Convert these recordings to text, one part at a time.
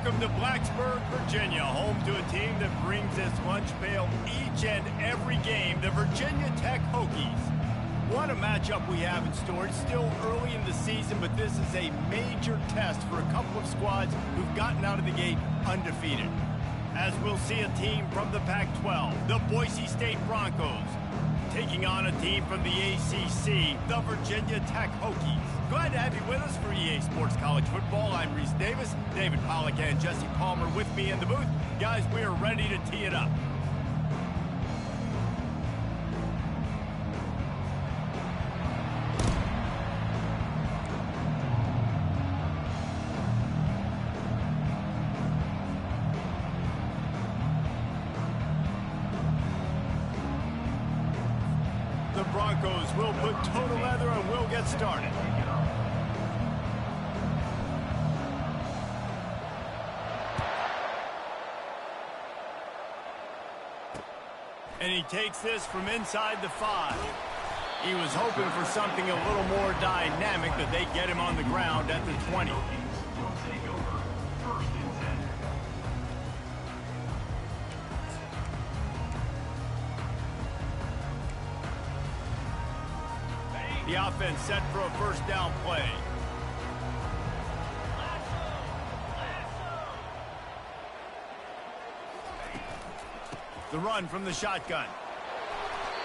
Welcome to Blacksburg, Virginia, home to a team that brings this lunch pail each and every game, the Virginia Tech Hokies. What a matchup we have in store. It's still early in the season, but this is a major test for a couple of squads who've gotten out of the gate undefeated. As we'll see a team from the Pac-12, the Boise State Broncos, taking on a team from the ACC, the Virginia Tech Hokies. Glad to have you with us for EA Sports College Football. I'm Reese Davis, David Pollack and Jesse Palmer with me in the booth. Guys, we are ready to tee it up. The Broncos will put total leather and we'll get started. And he takes this from inside the 5. He was hoping for something a little more dynamic, that they get him on the ground at the 20. The offense set for a first down play. The run from the shotgun.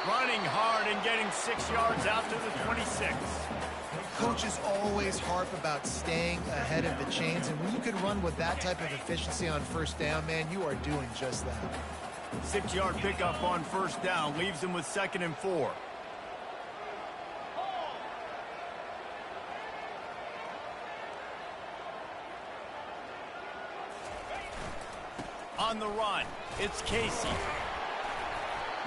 Running hard and getting 6 yards out to the 26. Coaches always harp about staying ahead of the chains, and when you can run with that type of efficiency on first down, man, you are doing just that. 6-yard pickup on first down leaves them with 2nd and 4. On the run, it's Casey.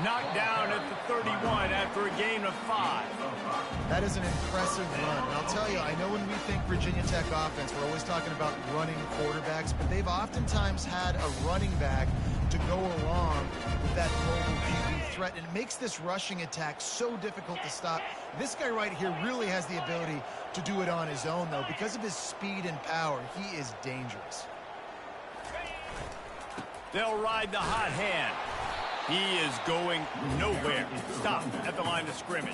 Knocked down at the 31 after a gain of 5. That is an impressive run. And I'll tell you, I know when we think Virginia Tech offense, we're always talking about running quarterbacks, but they've oftentimes had a running back to go along with that mobile QB threat. And it makes this rushing attack so difficult to stop. This guy right here really has the ability to do it on his own, though. Because of his speed and power, he is dangerous. They'll ride the hot hand. He is going nowhere. Stop at the line of scrimmage.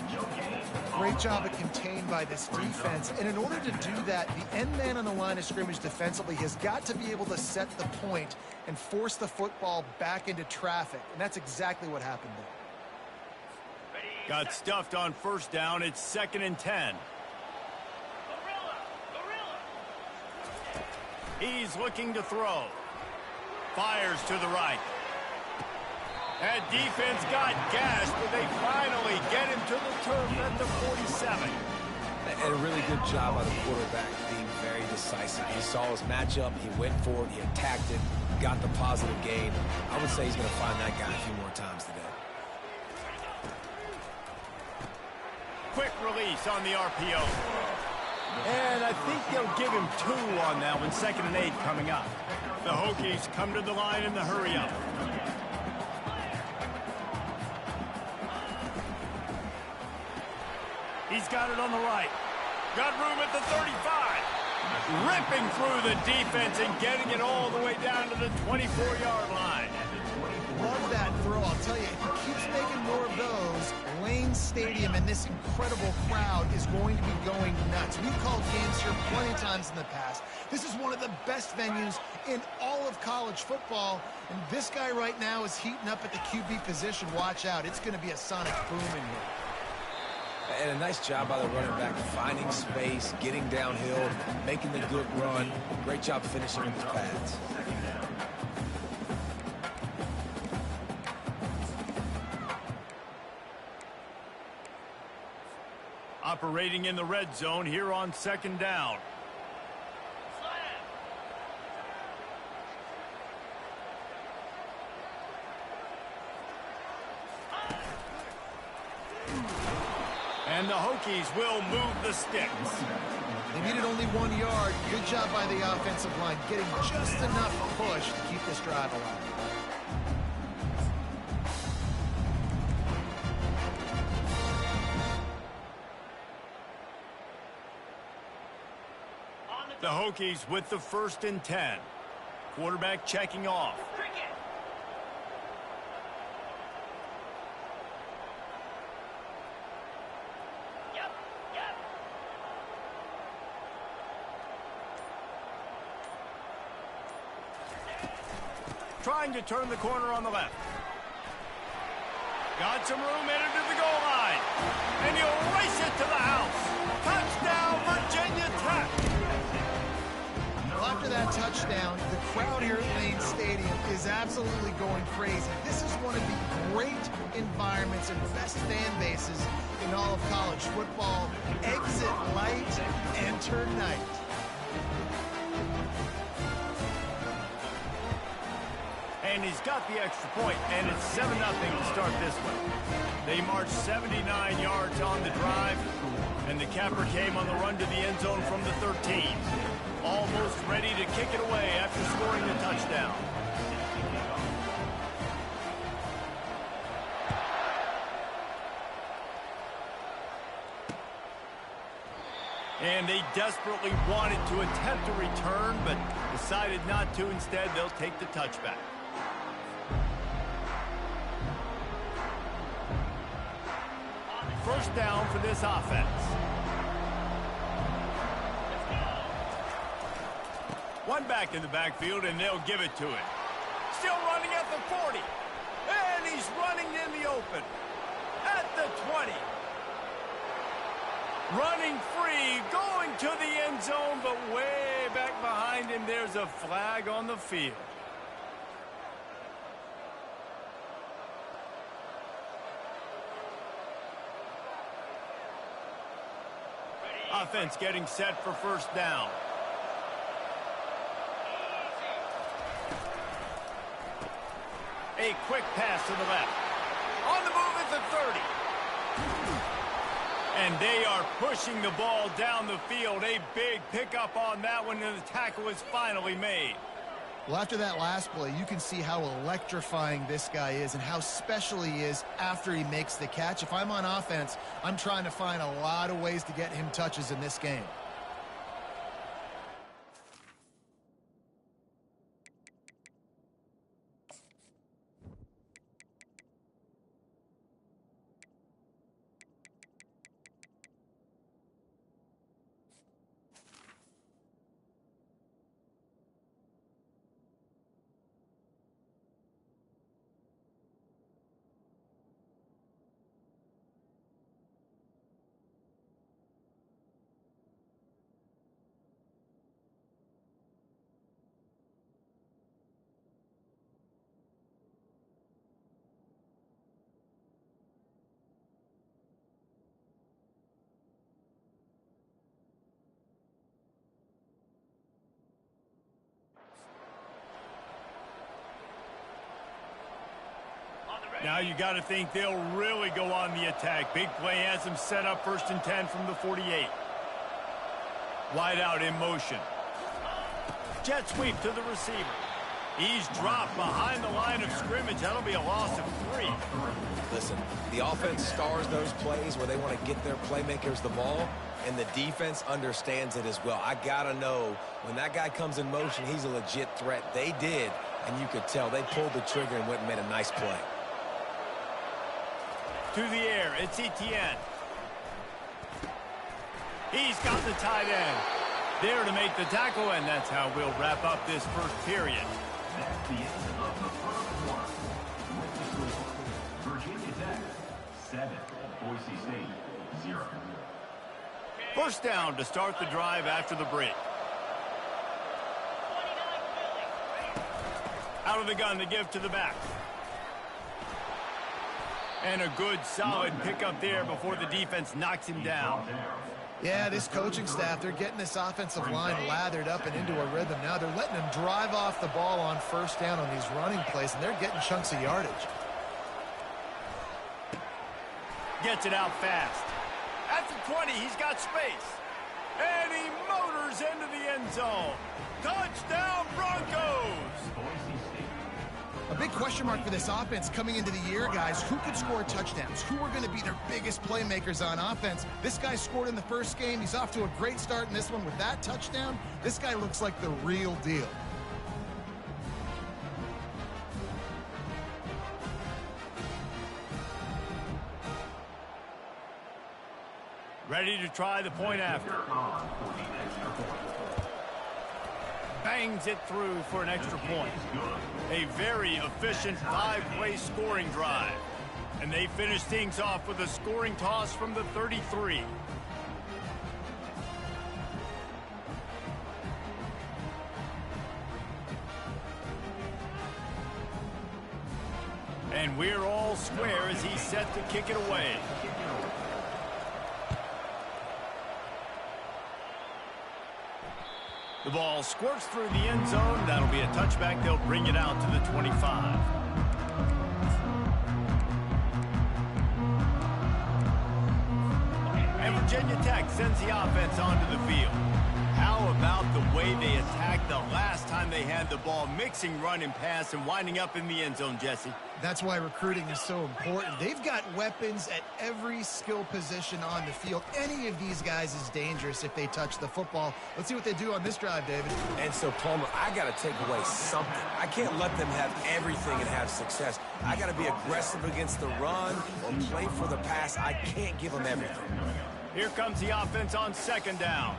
Great job of contained by this defense. And in order to do that, the end man on the line of scrimmage defensively has got to be able to set the point and force the football back into traffic. And that's exactly what happened there. Got stuffed on first down. It's 2nd and 10. He's looking to throw. Fires to the right. That defense got gashed, but they finally get him to the turf at the 47. And a really good job by the quarterback being very decisive. He saw his matchup, he went for it, he attacked it, got the positive gain. I would say he's going to find that guy a few more times today. Quick release on the RPO. And I think they'll give him 2 on that one. 2nd and 8 coming up. The Hokies come to the line in the hurry-up. He's got it on the right. Got room at the 35. Ripping through the defense and getting it all the way down to the 24-yard line. Love that throw. I'll tell you, if he keeps making more of those, Lane Stadium and this incredible crowd is going to be going nuts. We've called games here plenty of times in the past. This is one of the best venues in all of college football, and this guy right now is heating up at the QB position. Watch out. It's going to be a sonic boom in here. And a nice job by the running back, finding space, getting downhill, making the good run. Great job finishing with his pads. Operating in the red zone here on 2nd down. And the Hokies will move the sticks. They needed only 1 yard. Good job by the offensive line, getting just enough push to keep this drive alive. The Hokies with the 1st and 10. quarterback checking off. Trying to turn the corner on the left. Got some room, headed to the goal line. And he'll race it to the house. Touchdown, Virginia Tech. Well, after that touchdown, the crowd here at Lane Stadium is absolutely going crazy. This is one of the great environments and best fan bases in all of college football. Exit light, enter night. And he's got the extra point, and it's 7-0 to start this one. They marched 79 yards on the drive, and the capper came on the run to the end zone from the 13. Almost ready to kick it away after scoring the touchdown. And they desperately wanted to attempt a return, but decided not to. Instead, they'll take the touchback. First down for this offense. One back in the backfield, and they'll give it to him. Still running at the 40. And he's running in the open. At the 20. Running free, going to the end zone, but way back behind him, there's a flag on the field. Offense getting set for first down. A quick pass to the left. On the move at the 30. And they are pushing the ball down the field. A big pickup on that one, and the tackle is finally made. Well, after that last play, you can see how electrifying this guy is and how special he is after he makes the catch. If I'm on offense, I'm trying to find a lot of ways to get him touches in this game. Now you got to think they'll really go on the attack. Big play has them set up 1st and 10 from the 48. Wide out in motion. Jet sweep to the receiver. He's dropped behind the line of scrimmage. That'll be a loss of 3. Listen, the offense stars those plays where they want to get their playmakers the ball, and the defense understands it as well. I got to know when that guy comes in motion, he's a legit threat. They did, and you could tell they pulled the trigger and went and made a nice play. To the air, it's Etienne. He's got the tight end. There to make the tackle, and that's how we'll wrap up this first period. That's the end of the first quarter. With the score, Virginia Tech 7, Boise State 0. First down to start the drive after the break. Out of the gun to give to the back. And a good, solid pickup there before the defense knocks him down. Yeah, this coaching staff, they're getting this offensive line lathered up and into a rhythm now. They're letting them drive off the ball on first down on these running plays, and they're getting chunks of yardage. Gets it out fast. At the 20, he's got space. And he motors into the end zone. Touchdown, Broncos! A big question mark for this offense coming into the year, guys. Who could score touchdowns? Who are going to be their biggest playmakers on offense? This guy scored in the first game. He's off to a great start in this one with that touchdown. This guy looks like the real deal. Ready to try the point after. Bangs it through for an extra point. A very efficient 5-play scoring drive. And they finish things off with a scoring toss from the 33. And we're all square as he's set to kick it away. The ball squirts through the end zone. That'll be a touchback. They'll bring it out to the 25. And Virginia Tech sends the offense onto the field. How about the way they attacked the last time they had the ball, mixing run and pass and winding up in the end zone, Jesse? That's why recruiting is so important. They've got weapons at every skill position on the field. Any of these guys is dangerous if they touch the football. Let's see what they do on this drive, David. And so, Palmer, I got to take away something. I can't let them have everything and have success. I got to be aggressive against the run or play for the pass. I can't give them everything. Here comes the offense on second down.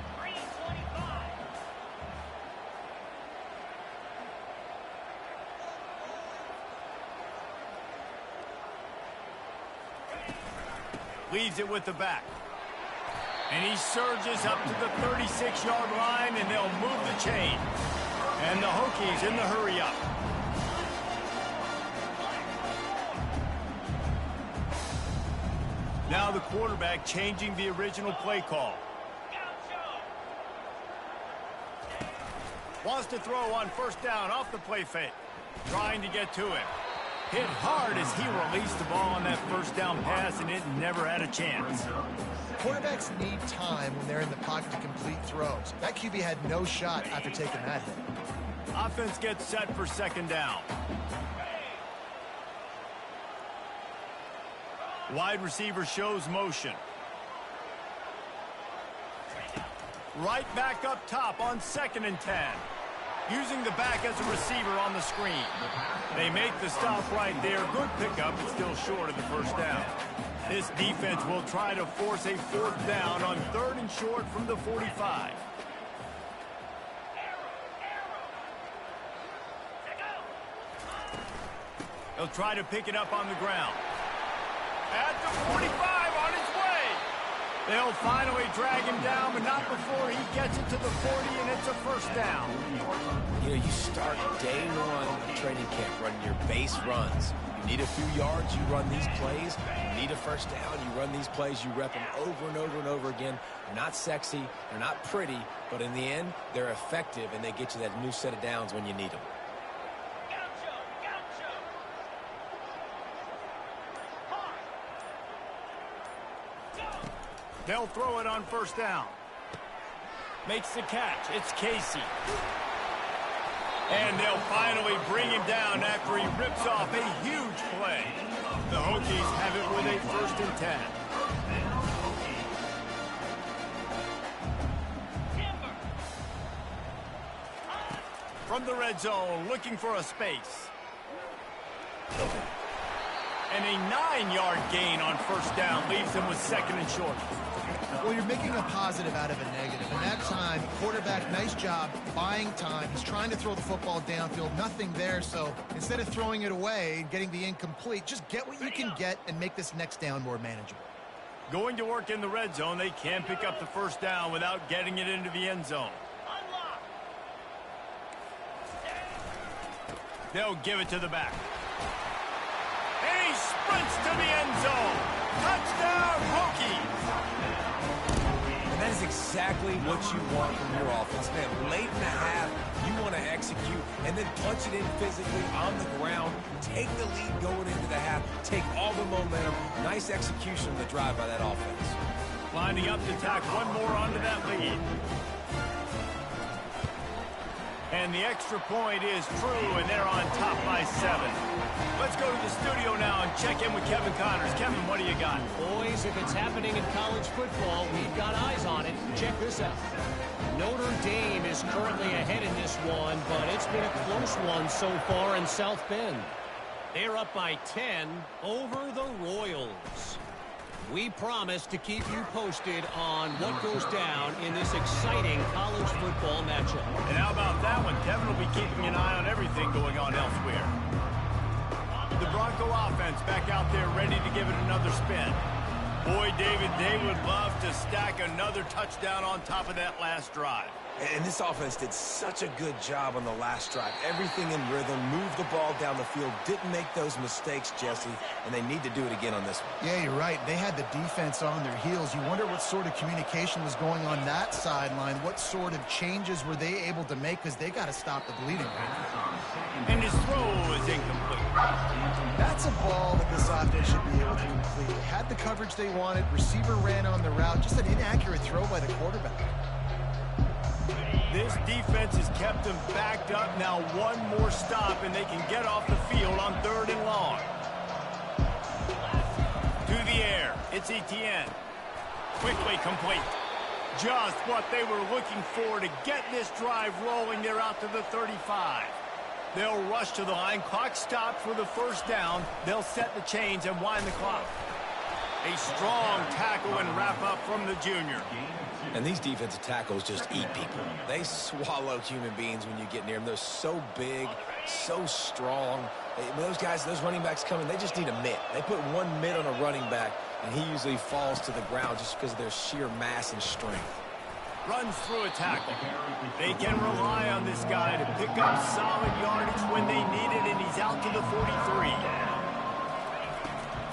Leaves it with the back. And he surges up to the 36-yard line, and they'll move the chain. And the Hokies in the hurry up. Now the quarterback changing the original play call. Wants to throw on first down off the play fake. Trying to get to him. Hit hard as he released the ball on that first down pass, and it never had a chance. Quarterbacks need time when they're in the pocket to complete throws. That QB had no shot after taking that hit. Offense gets set for second down. Wide receiver shows motion. Right back up top on 2nd and 10. Using the back as a receiver on the screen. They make the stop right there. Good pickup, but still short of the first down. This defense will try to force a 4th down on 3rd and short from the 45. They'll try to pick it up on the ground. At the 45 on his way. They'll finally drag him down, but not before he gets it to the 40, and it's a first down. You know, you start day one of training camp running your base runs. You need a few yards, you run these plays. You need a first down, you run these plays. You rep them over and over and over again. They're not sexy, they're not pretty, but in the end, they're effective, and they get you that new set of downs when you need them. They'll throw it on first down. Makes the catch. It's Casey. And they'll finally bring him down after he rips off a huge play. The Hokies have it with a 1st and 10. From the red zone, looking for a space. And a 9-yard gain on first down leaves them with 2nd and short. Well, you're making a positive out of a negative. And that time, quarterback, nice job buying time. He's trying to throw the football downfield. Nothing there. So instead of throwing it away and getting the incomplete, just get what you can get and make this next down more manageable. Going to work in the red zone. They can't pick up the first down without getting it into the end zone. They'll give it to the back. And he sprints to the end zone. Touchdown, Hokies. And that is exactly what you want from your offense, man. Late in the half, you want to execute and then punch it in physically on the ground. Take the lead going into the half. Take all the momentum. Nice execution of the drive by that offense. Lining up to tack one more onto that lead. And the extra point is true, and they're on top by 7. Let's go to the studio now and check in with Kevin Connors. Kevin, what do you got? Boys, if it's happening in college football, we've got eyes on it. Check this out. Notre Dame is currently ahead in this one, but it's been a close one so far in South Bend. They're up by 10 over the Royals. We promise to keep you posted on what goes down in this exciting college football matchup. And how about that one? Kevin will be keeping an eye on everything going on elsewhere. The Bronco offense back out there ready to give it another spin. Boy, David, they would love to stack another touchdown on top of that last drive. And this offense did such a good job on the last drive. Everything in rhythm, moved the ball down the field, didn't make those mistakes, Jesse, and they need to do it again on this one. Yeah, you're right. They had the defense on their heels. You wonder what sort of communication was going on that sideline. What sort of changes were they able to make, because they got to stop the bleeding. And his throw is incomplete. That's a ball that this offense should be able to complete. Had the coverage they wanted, receiver ran on the route, just an inaccurate throw by the quarterback. This defense has kept them backed up. Now one more stop, and they can get off the field on 3rd and long. To the air. It's Etienne. Quickly complete. Just what they were looking for to get this drive rolling. They're out to the 35. They'll rush to the line. Clock stopped for the first down. They'll set the chains and wind the clock. A strong tackle and wrap up from the junior. And these defensive tackles just eat people. They swallow human beings when you get near them. They're so big, so strong. When those guys, those running backs come in, they just need a mitt. They put one mitt on a running back, and he usually falls to the ground just because of their sheer mass and strength. Runs through a tackle. They can rely on this guy to pick up solid yardage when they need it, and he's out to the 43.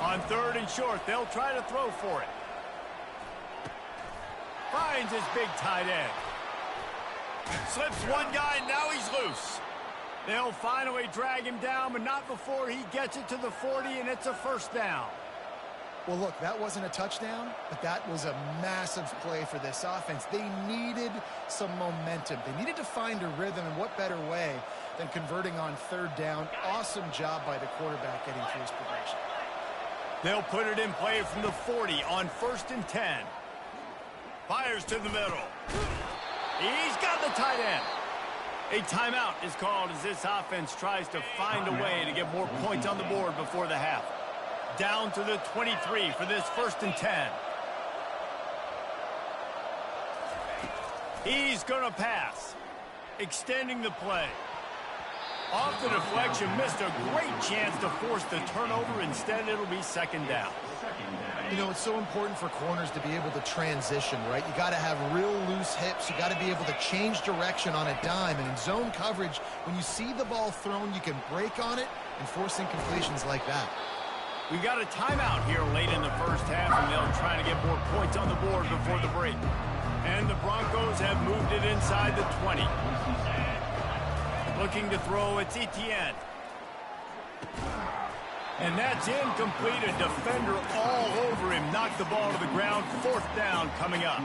On 3rd and short, they'll try to throw for it. Finds his big tight end. Slips one guy, and now he's loose. They'll finally drag him down, but not before he gets it to the 40, and it's a first down. Well, look, that wasn't a touchdown, but that was a massive play for this offense. They needed some momentum. They needed to find a rhythm, and what better way than converting on 3rd down. Awesome job by the quarterback getting through his progression. They'll put it in play from the 40 on 1st and 10. Fires to the middle. He's got the tight end. A timeout is called as this offense tries to find a way to get more points on the board before the half. Down to the 23 for this 1st and 10. He's going to pass. Extending the play. Off the deflection, missed a great chance to force the turnover. Instead, it'll be 2nd down. You know, it's so important for corners to be able to transition, right? You got to have real loose hips. You got to be able to change direction on a dime. And in zone coverage, when you see the ball thrown, you can break on it and force incompletions like that. We got a timeout here late in the first half, and they'll try to get more points on the board before the break. And the Broncos have moved it inside the 20. Looking to throw, it's Etienne. And that's incomplete. A defender all over him. Knocked the ball to the ground. 4th down coming up.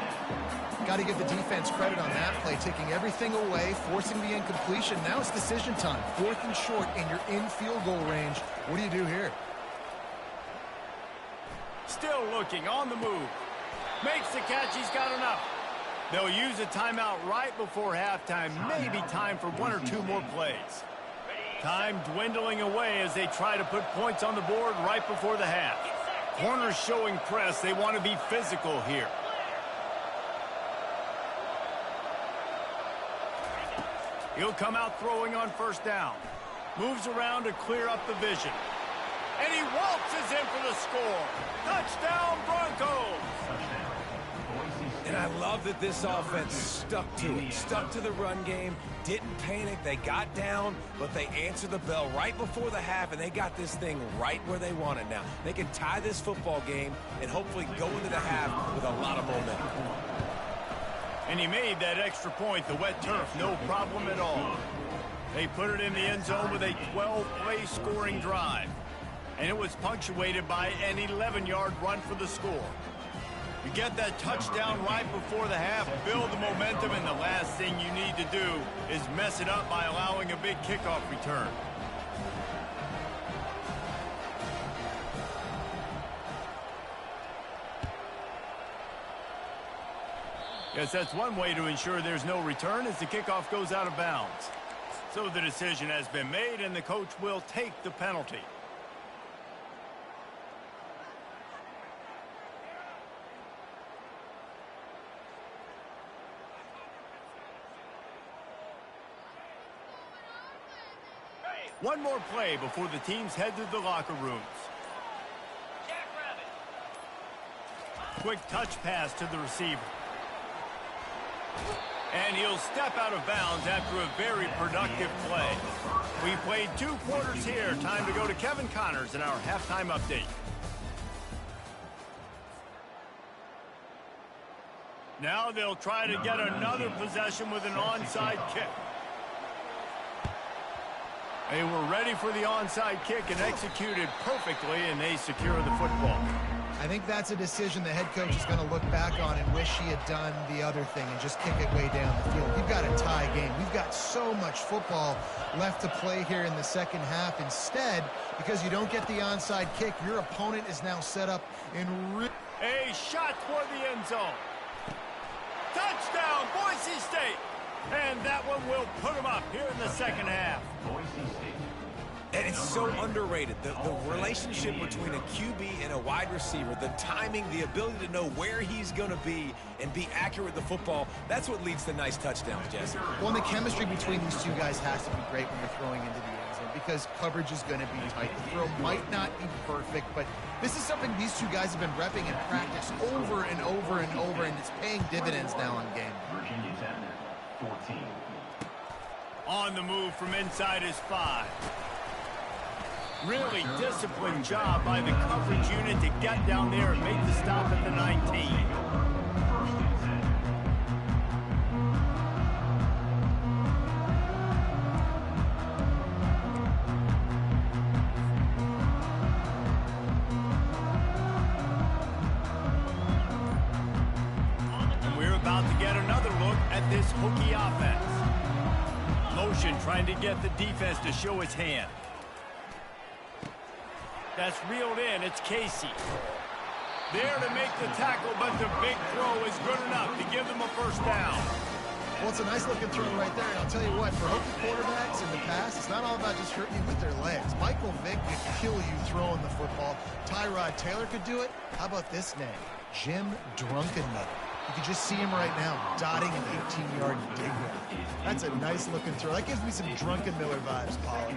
Got to give the defense credit on that play, taking everything away, forcing the incompletion. Now it's decision time. 4th and short, and you're in field goal range. What do you do here? Still looking, on the move. Makes the catch, he's got enough. They'll use a timeout right before halftime. Maybe time for 1 or 2 more plays. Time dwindling away as they try to put points on the board right before the half. Corners showing press. They want to be physical here. He'll come out throwing on 1st down. Moves around to clear up the vision. And he waltzes in for the score. Touchdown, Broncos! And I love that this offense stuck to it, stuck to the run game, didn't panic. They got down, but they answered the bell right before the half, and they got this thing right where they want it now. They can tie this football game and hopefully go into the half with a lot of momentum. And he made that extra point, the wet turf, no problem at all. They put it in the end zone with a 12-play scoring drive. And it was punctuated by an 11-yard run for the score. You get that touchdown right before the half, build the momentum, and the last thing you need to do is mess it up by allowing a big kickoff return. Yes, that's one way to ensure there's no return as the kickoff goes out of bounds. So the decision has been made, and the coach will take the penalty. One more play before the teams head to the locker rooms. Quick touch pass to the receiver. And he'll step out of bounds after a very productive play. We played 2 quarters here. Time to go to Kevin Connors in our halftime update. Now they'll try to get another possession with an onside kick. They were ready for the onside kick and executed perfectly, and they secure the football. I think that's a decision the head coach is going to look back on and wish he had done the other thing and just kick it way down the field. We've got a tie game. We've got so much football left to play here in the second half. Instead, because you don't get the onside kick, your opponent is now set up in a shot toward the end zone. Touchdown, Boise State. And that one will put them up here in the second half. And it's so underrated. The relationship between a QB and a wide receiver, the timing, the ability to know where he's going to be and be accurate with the football, that's what leads to nice touchdowns, Jesse. Well, and the chemistry between these two guys has to be great when you're throwing into the end zone because coverage is going to be tight. The throw might not be perfect, but this is something these two guys have been repping in practice over and over and over, and it's paying dividends now on game. Virginia Tech, 14. On the move from inside his 5. Really disciplined job by the coverage unit to get down there and make the stop at the 19. And we're about to get another look at this Hokie offense. Motion trying to get the defense to show its hand. That's reeled in. It's Casey. There to make the tackle, but the big throw is good enough to give them a first down. Well, it's a nice-looking throw right there, and I'll tell you what, for Hokie quarterbacks in the past, it's not all about just hurting you with their legs. Michael Vick could kill you throwing the football. Tyrod Taylor could do it. How about this name? Jim Drunkenmiller. You can just see him right now, dotting an 18-yard dig. That's a nice-looking throw. That gives me some Drunkenmiller vibes, Pollard.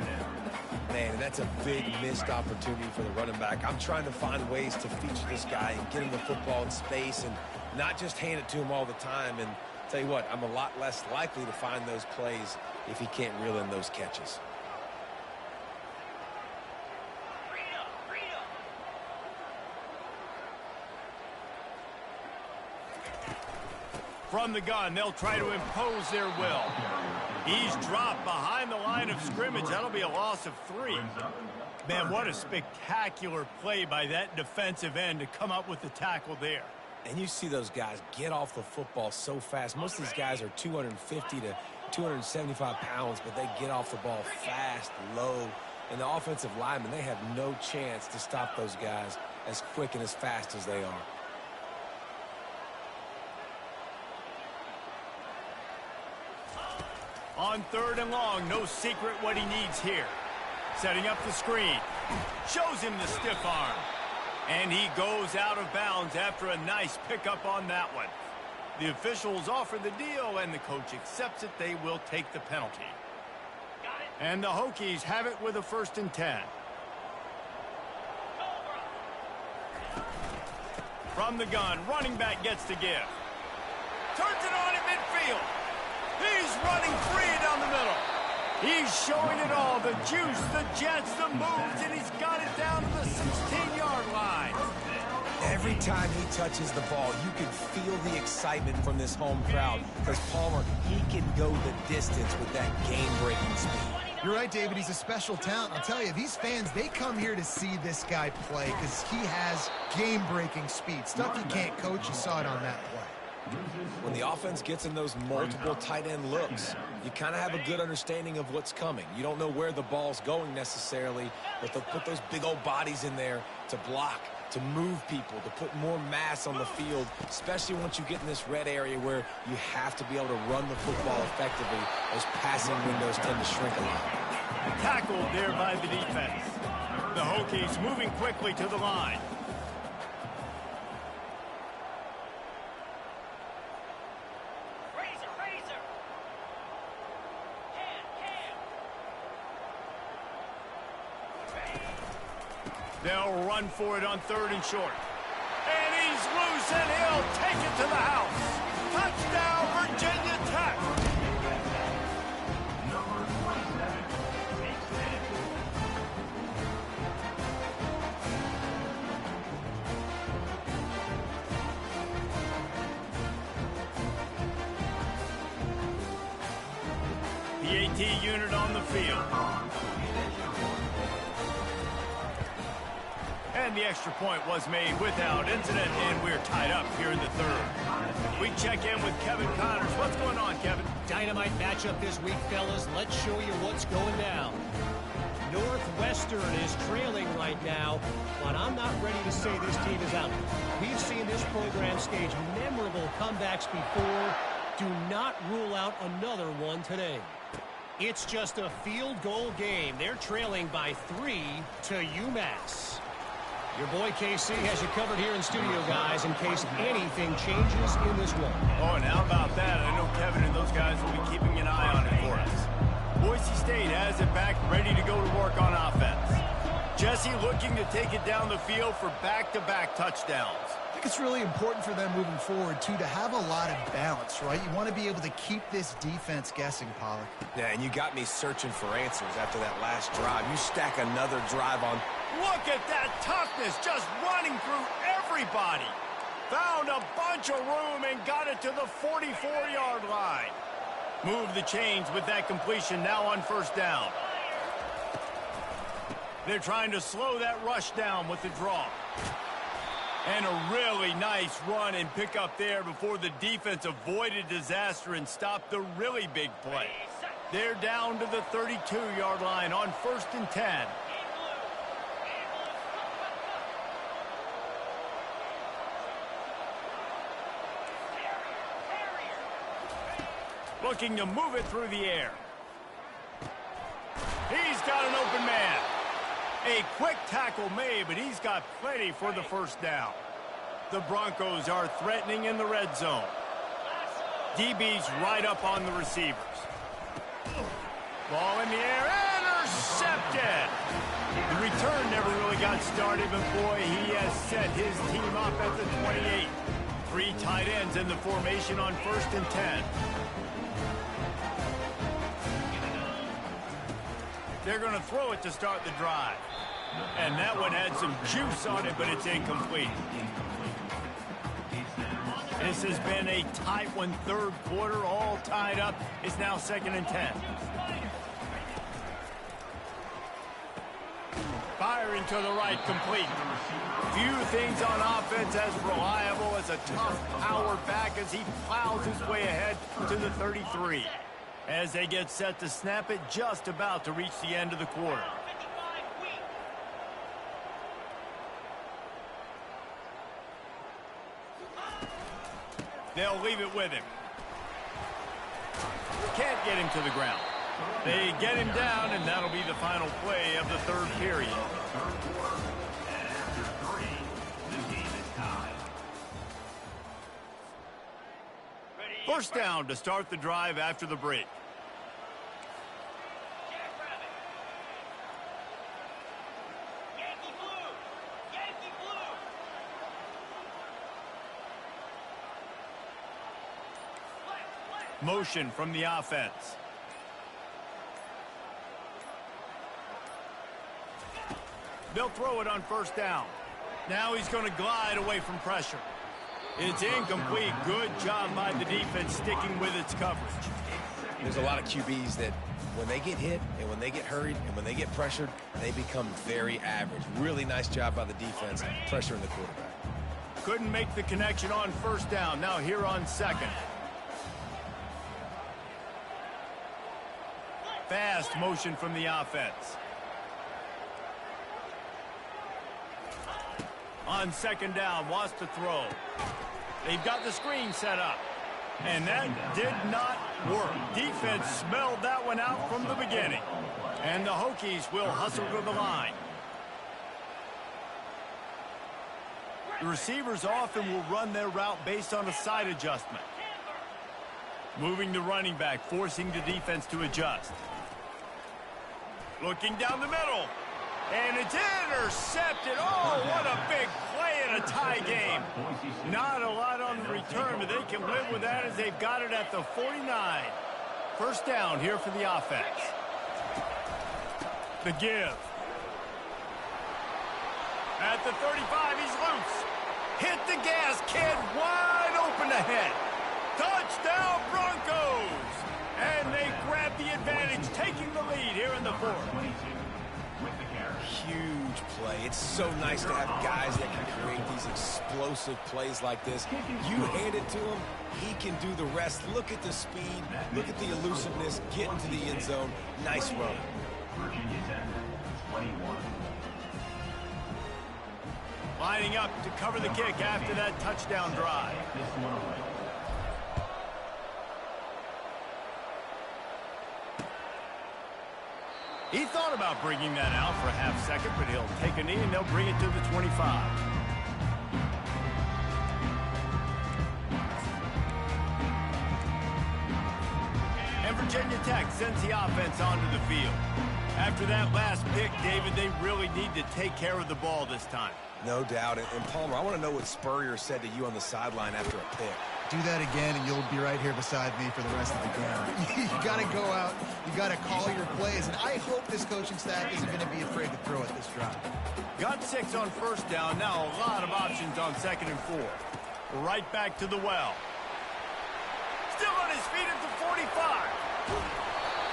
Man, that's a big missed opportunity for the running back. I'm trying to find ways to feature this guy and get him the football in space and not just hand it to him all the time. And tell you what, I'm a lot less likely to find those plays if he can't reel in those catches. From the gun, they'll try to impose their will. He's dropped behind the line of scrimmage. That'll be a loss of 3. Man, what a spectacular play by that defensive end to come up with the tackle there. And you see those guys get off the football so fast. Most of these guys are 250 to 275 pounds, but they get off the ball fast, low. And the offensive linemen, they have no chance to stop those guys as quick and as fast as they are. On 3rd and long, no secret what he needs here. Setting up the screen. Shows him the stiff arm. And he goes out of bounds after a nice pickup on that one. The officials offer the deal, and the coach accepts it. They will take the penalty. And the Hokies have it with a 1st and 10. From the gun, running back gets the give. Turns it on in midfield. He's running free down the middle. He's showing it all, the juice, the jets, the moves, and he's got it down to the 16-yard line. Every time he touches the ball, you can feel the excitement from this home crowd because Palmer, he can go the distance with that game-breaking speed. You're right, David. He's a special talent. I'll tell you, these fans, they come here to see this guy play because he has game-breaking speed. Stuff you can't coach. You saw it on that play. When the offense gets in those multiple tight end looks, you kind of have a good understanding of what's coming. You don't know where the ball's going necessarily, but they'll put those big old bodies in there to block, to move people, to put more mass on the field, especially once you get in this red area where you have to be able to run the football effectively. Those passing windows tend to shrink a lot. Tackled there by the defense. The Hokies moving quickly to the line. They'll run for it on 3rd and short. And he's loose, and he'll take it to the house. Touchdown, Virginia Tech. Number 27 makes it. The AT unit on the field. And the extra point was made without incident, and we're tied up here in the 3rd. We check in with Kevin Connors. What's going on, Kevin? Dynamite matchup this week, fellas. Let's show you what's going down. Northwestern is trailing right now, but I'm not ready to say this team is out. We've seen this program stage memorable comebacks before. Do not rule out another one today. It's just a field goal game. They're trailing by 3 to UMass. Your boy KC has you covered here in studio, guys, in case anything changes in this one. Oh, and how about that? I know Kevin and those guys will be keeping an eye on it for us. Boise State has it back, ready to go to work on offense. Jesse looking to take it down the field for back-to-back touchdowns. I think it's really important for them moving forward, too, to have a lot of balance, right? You want to be able to keep this defense guessing, Pollack. Yeah, and you got me searching for answers after that last drive. You stack another drive on. Look at that toughness, just running through everybody. Found a bunch of room and got it to the 44-yard line. Move the chains with that completion now on 1st down. They're trying to slow that rush down with the draw. And a really nice run and pick up there before the defense avoided disaster and stopped the really big play. They're down to the 32-yard line on 1st and 10. Looking to move it through the air. He's got an open man. A quick tackle made, but he's got plenty for the 1st down. The Broncos are threatening in the red zone. DB's right up on the receivers. Ball in the air, intercepted. The return never really got started, but boy, he has set his team up at the 28. 3 tight ends in the formation on 1st and 10. They're going to throw it to start the drive. And that one had some juice on it, but it's incomplete. This has been a tight one, 3rd quarter, all tied up. It's now 2nd and 10. Firing to the right, complete. Few things on offense as reliable as a tough power back as he plows his way ahead to the 33. As they get set to snap it, just about to reach the end of the quarter. They'll leave it with him. Can't get him to the ground. They get him down, and that'll be the final play of the 3rd period. First down to start the drive after the break. Motion from the offense. They'll throw it on 1st down. Now he's going to glide away from pressure. It's incomplete. Good job by the defense sticking with its coverage. There's a lot of QBs that when they get hit and when they get hurried and when they get pressured, they become very average. Really nice job by the defense pressuring the quarterback. Couldn't make the connection on 1st down. Now here on 2nd. Fast motion from the offense. On 2nd down, wants to throw. They've got the screen set up. And that did not work. Defense smelled that one out from the beginning. And the Hokies will hustle to the line. The receivers often will run their route based on a side adjustment. Moving the running back, forcing the defense to adjust. Looking down the middle. And it's intercepted. Oh, what a big play in a tie game. Not a lot on the return, but they can live with that as they've got it at the 49. First down here for the offense. The give. At the 35, he's loose. Hit the gas, kid. Wide open ahead. Touchdown, Broncos. And they grab the advantage, taking the lead here in the fourth. Huge play. It's so nice to have guys that can create these explosive plays like this. You hand it to him, he can do the rest. Look at the speed. Look at the elusiveness. Get into the end zone. Nice run. Virginia Tech, 21. Lining up to cover the kick after that touchdown drive. This one away. He thought about bringing that out for a half second, but he'll take a knee and they'll bring it to the 25. And Virginia Tech sends the offense onto the field. After that last pick, David, they really need to take care of the ball this time. No doubt. And Palmer, I want to know what Spurrier said to you on the sideline after a pick. Do that again, and you'll be right here beside me for the rest of the game. You got to go out. You got to call your plays, and I hope this coaching staff isn't going to be afraid to throw at this drive. Got 6 on first down. Now a lot of options on 2nd and 4. Right back to the well. Still on his feet at the 45.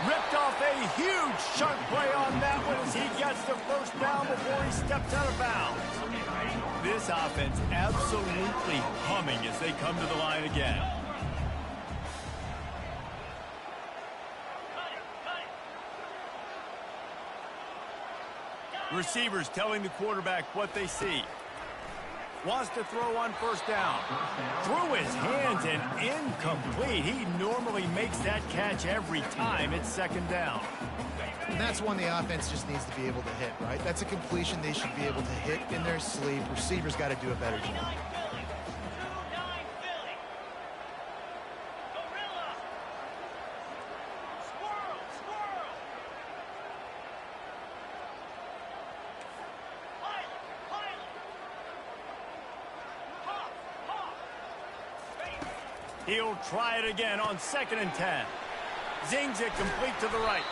Ripped off a huge chunk play on that one as he gets the first down before he steps out of bounds. This offense absolutely humming as they come to the line again. Receivers telling the quarterback what they see. Wants to throw on first down. Through his hands and incomplete. He normally makes that catch every time it's 2nd down. And that's one the offense just needs to be able to hit, right? That's a completion they should be able to hit in their sleep. Receivers got to do a better job. He'll try it again on 2nd and 10. Zings it complete to the right.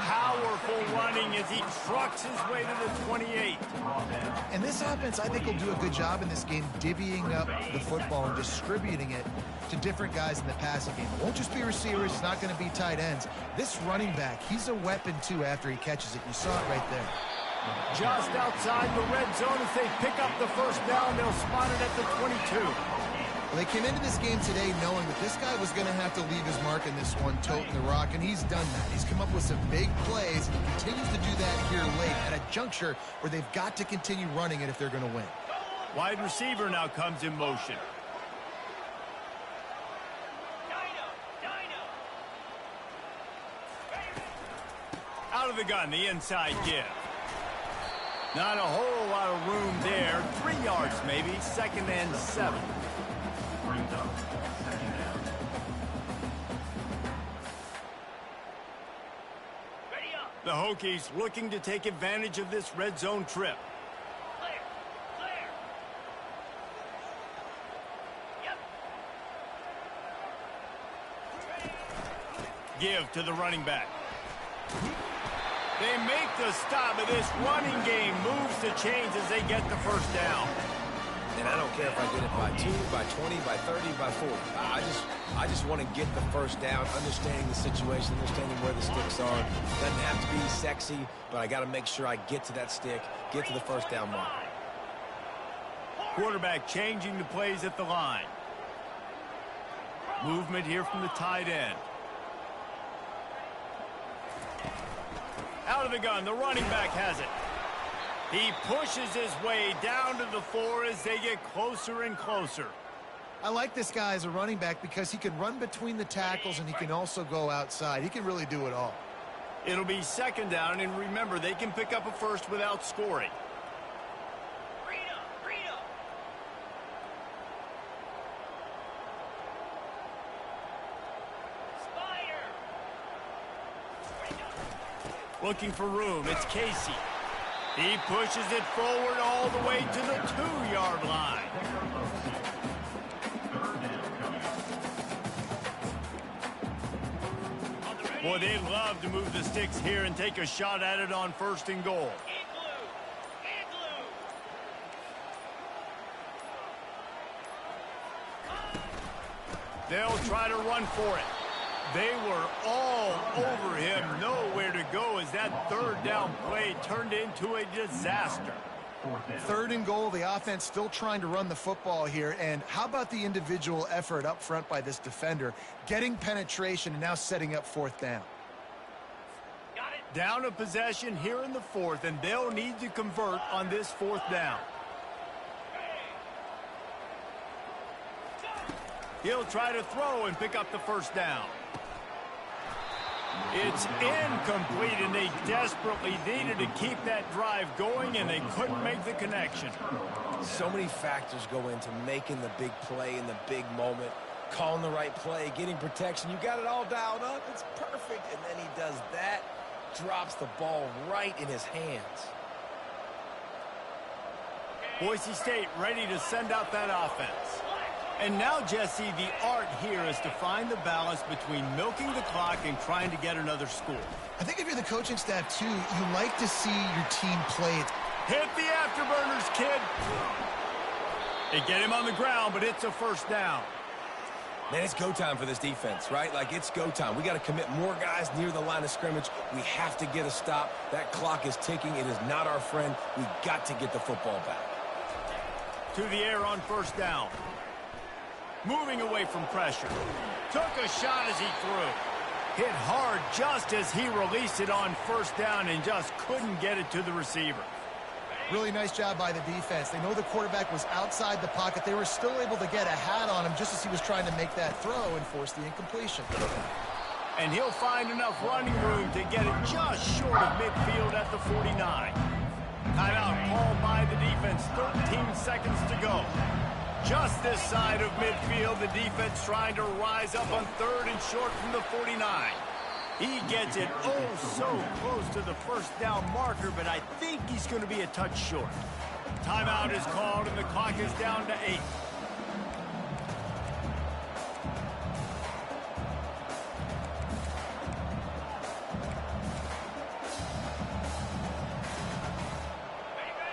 Powerful running as he trucks his way to the 28. And this offense, I think, will do a good job in this game divvying up the football and distributing it to different guys in the passing game. It won't just be receivers. It's not going to be tight ends. This running back, he's a weapon, too, after he catches it. You saw it right there. Just outside the red zone as they pick up the first down. They'll spot it at the 22. Well, they came into this game today knowing that this guy was going to have to leave his mark in this one, toting the rock, and he's done that. He's come up with some big plays, and he continues to do that here late at a juncture where they've got to continue running it if they're going to win. Wide receiver now comes in motion. Out of the gun, the inside give. Not a whole lot of room there. 3 yards maybe, 2nd and 7. Brings up 2nd down. The Hokies looking to take advantage of this red zone trip. Give to the running back. They make the stop, but this running game moves the chains as they get the first down. And I don't care if I get it by 2, by 20, by 30, by 40. I just want to get the first down, understanding the situation, understanding where the sticks are. Doesn't have to be sexy, but I got to make sure I get to that stick, get to the first down mark. Quarterback changing the plays at the line. Movement here from the tight end. Out of the gun, the running back has it. He pushes his way down to the 4 as they get closer and closer. I like this guy as a running back because he can run between the tackles and he can also go outside. He can really do it all. It'll be 2nd down, and remember, they can pick up a first without scoring. Looking for room, it's Casey. He pushes it forward all the way to the 2-yard line. Boy, they love to move the sticks here and take a shot at it on 1st and goal. They'll try to run for it. They were all over him. Nowhere to go as that 3rd down play turned into a disaster. 3rd and goal, the offense still trying to run the football here. And how about the individual effort up front by this defender, getting penetration and now setting up 4th down. Down a possession here in the 4th, and they'll need to convert on this 4th down. He'll try to throw and pick up the 1st down. It's incomplete, and they desperately needed to keep that drive going, and they couldn't make the connection. So many factors go into making the big play in the big moment, calling the right play, getting protection. You got it all dialed up. It's perfect, and then he does that, drops the ball right in his hands. Boise State ready to send out that offense. And now, Jesse, the art here is to find the balance between milking the clock and trying to get another score. I think if you're the coaching staff, too, you like to see your team play it. Hit the afterburners, kid. They get him on the ground, but it's a 1st down. Man, it's go time for this defense, right? Like, it's go time. We got to commit more guys near the line of scrimmage. We have to get a stop. That clock is ticking. It is not our friend. We got to get the football back. To the air on 1st down. Moving away from pressure. Took a shot as he threw. Hit hard just as he released it on 1st down and just couldn't get it to the receiver. Really nice job by the defense. They know the quarterback was outside the pocket. They were still able to get a hat on him just as he was trying to make that throw and force the incompletion. And he'll find enough running room to get it just short of midfield at the 49. Timeout called by the defense. 13 seconds to go. Just this side of midfield, the defense trying to rise up on 3rd and short from the 49. He gets it so close to the 1st down marker, but I think he's going to be a touch short. Timeout is called, and the clock is down to 8.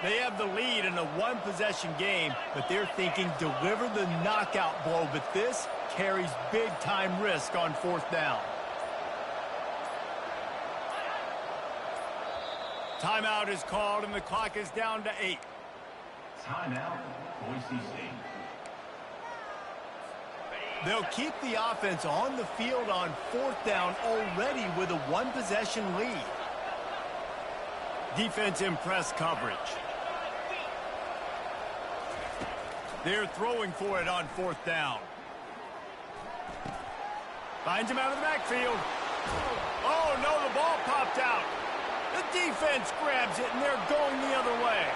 They have the lead in a 1-possession game, but they're thinking deliver the knockout blow, but this carries big-time risk on 4th down. Timeout is called, and the clock is down to 8. Timeout, Boise State. They'll keep the offense on the field on 4th down already with a 1-possession lead. Defense in press coverage. They're throwing for it on 4th down. Finds him out of the backfield. Oh, no, the ball popped out. The defense grabs it, and they're going the other way.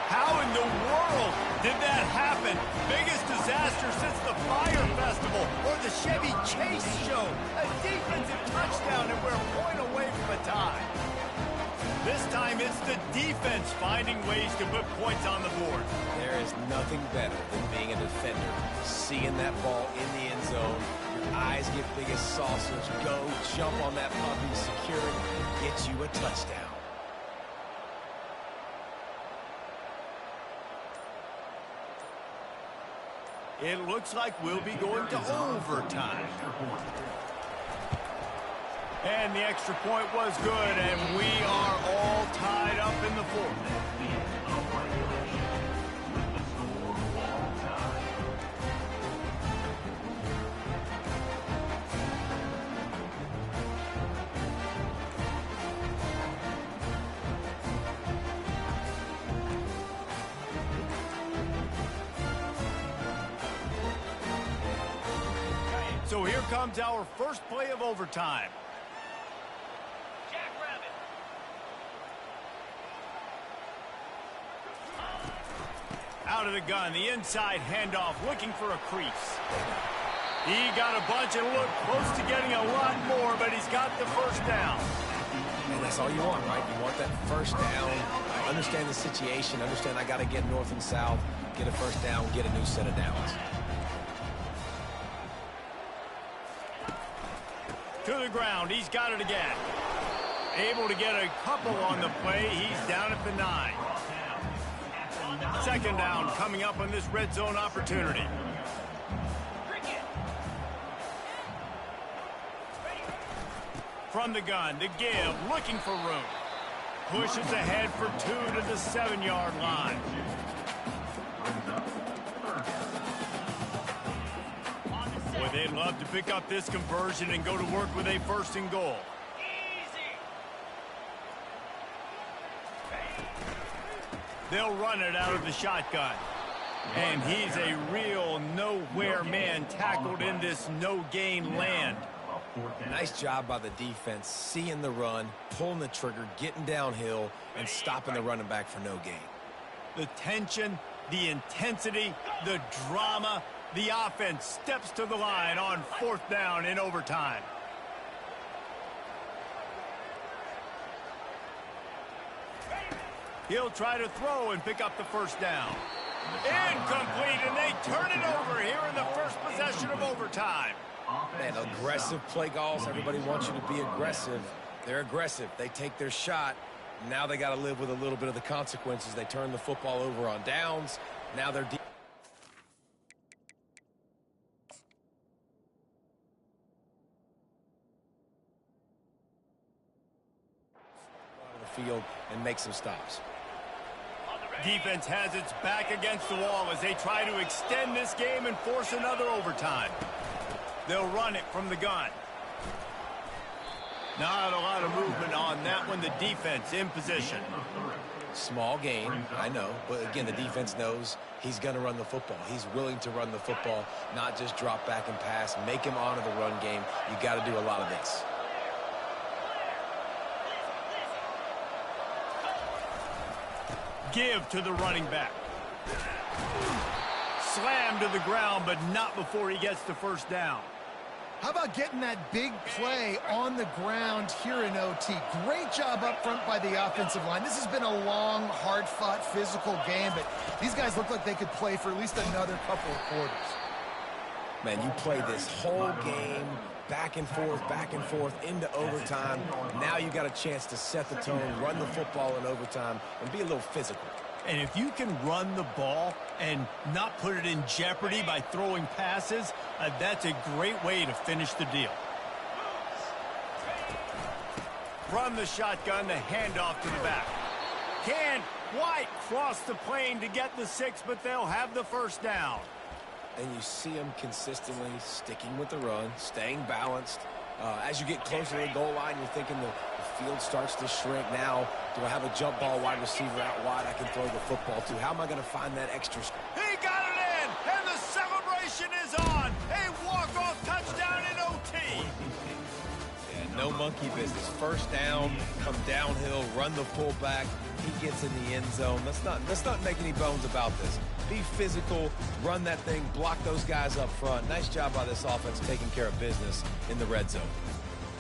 How in the world did that happen? Biggest disaster since the Fire Festival or the Chevy Chase show. A defensive touchdown, and we're a point away from a tie. This time it's the defense finding ways to put points on the board. There is nothing better than being a defender, seeing that ball in the end zone. Your eyes get big as saucers. Go, jump on that puppy, secure it, get you a touchdown. It looks like we'll be going to overtime. And the extra point was good, and we are all tied up in the 4th. So here comes our first play of overtime. Out of the gun, the inside handoff, looking for a crease. He got a bunch and looked close to getting a lot more, but he's got the first down. And that's all you want, right? You want that first down. Understand the situation. Understand I got to get north and south, get a first down, get a new set of downs. To the ground. He's got it again. Able to get a couple on the play. He's down at the 9. Second down coming up on this red zone opportunity. From the gun, to give, looking for room. Pushes ahead for 2 to the 7-yard line. Boy, they'd love to pick up this conversion and go to work with a 1st and goal. They'll run it out of the shotgun. And he's a real nowhere man tackled in this no-gain land. Nice job by the defense, seeing the run, pulling the trigger, getting downhill, and stopping the running back for no gain. The tension, the intensity, the drama, the offense steps to the line on 4th down in overtime. He'll try to throw and pick up the first down. Incomplete, and they turn it over here in the first possession of overtime. Man, aggressive play calls. Everybody wants you to be aggressive. They're aggressive. They take their shot. Now they got to live with a little bit of the consequences. They turn the football over on downs. Now they're deep. The field and make some stops. Defense has its back against the wall as they try to extend this game and force another overtime. They'll run it from the gun. Not a lot of movement on that one. The defense in position. Small gain, I know, but again, the defense knows he's going to run the football. He's willing to run the football, not just drop back and pass, make him honor the run game. You got to do a lot of this. Give to the running back. Slam to the ground, but not before he gets the first down. How about getting that big play on the ground here in OT? Great job up front by the offensive line. This has been a long, hard-fought, physical game, but these guys look like they could play for at least another couple of quarters. Man, you play this whole game back and forth into overtime. Now you got a chance to set the tone, run the football in overtime, and be a little physical. And if you can run the ball and not put it in jeopardy by throwing passes, that's a great way to finish the deal. From the shotgun, the handoff to the back. Can White cross the plane to get the 6, but they'll have the first down. And you see him consistently sticking with the run, staying balanced. As you get closer to the goal line, you're thinking the field starts to shrink. Now, do I have a jump ball wide receiver out wide I can throw the football to? How am I going to find that extra? He got it in, and the celebration is on. A walk-off touchdown in OT. Yeah, no monkey business. First down, come downhill, run the fullback. He gets in the end zone. Let's not make any bones about this. Be physical, run that thing, block those guys up front. Nice job by this offense taking care of business in the red zone.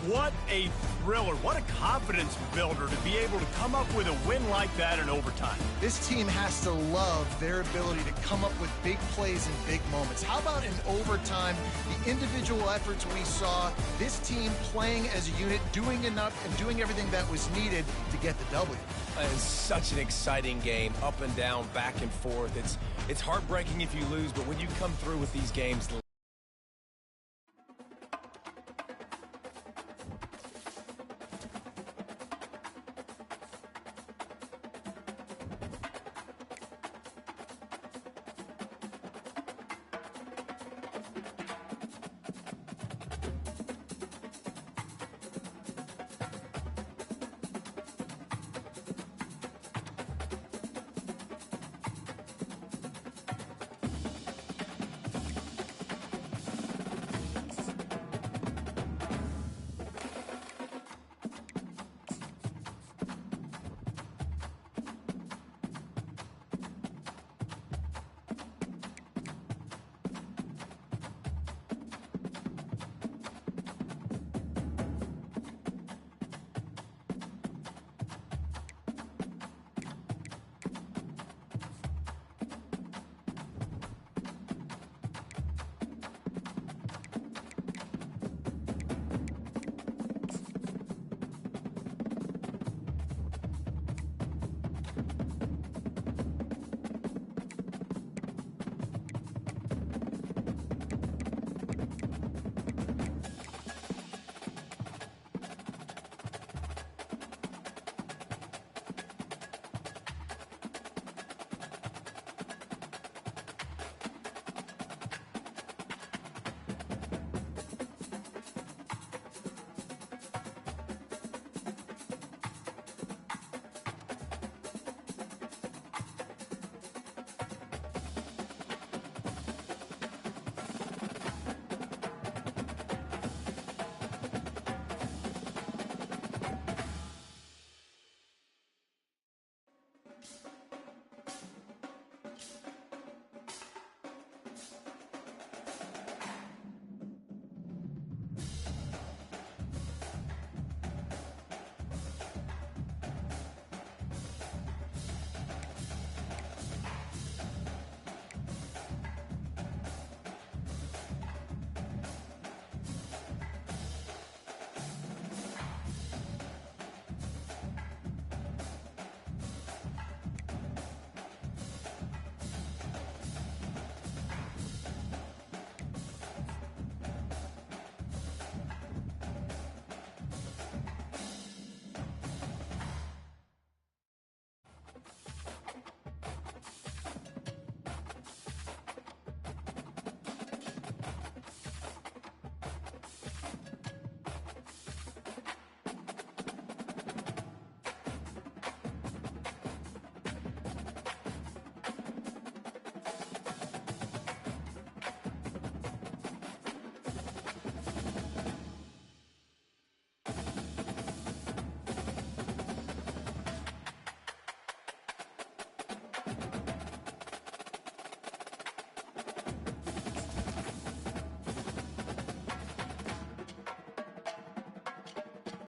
What a thriller. What a confidence builder to be able to come up with a win like that in overtime. This team has to love their ability to come up with big plays and big moments. How about in overtime, the individual efforts we saw, this team playing as a unit, doing enough and doing everything that was needed to get the W. It's such an exciting game, up and down, back and forth. It's heartbreaking if you lose, but when you come through with these games,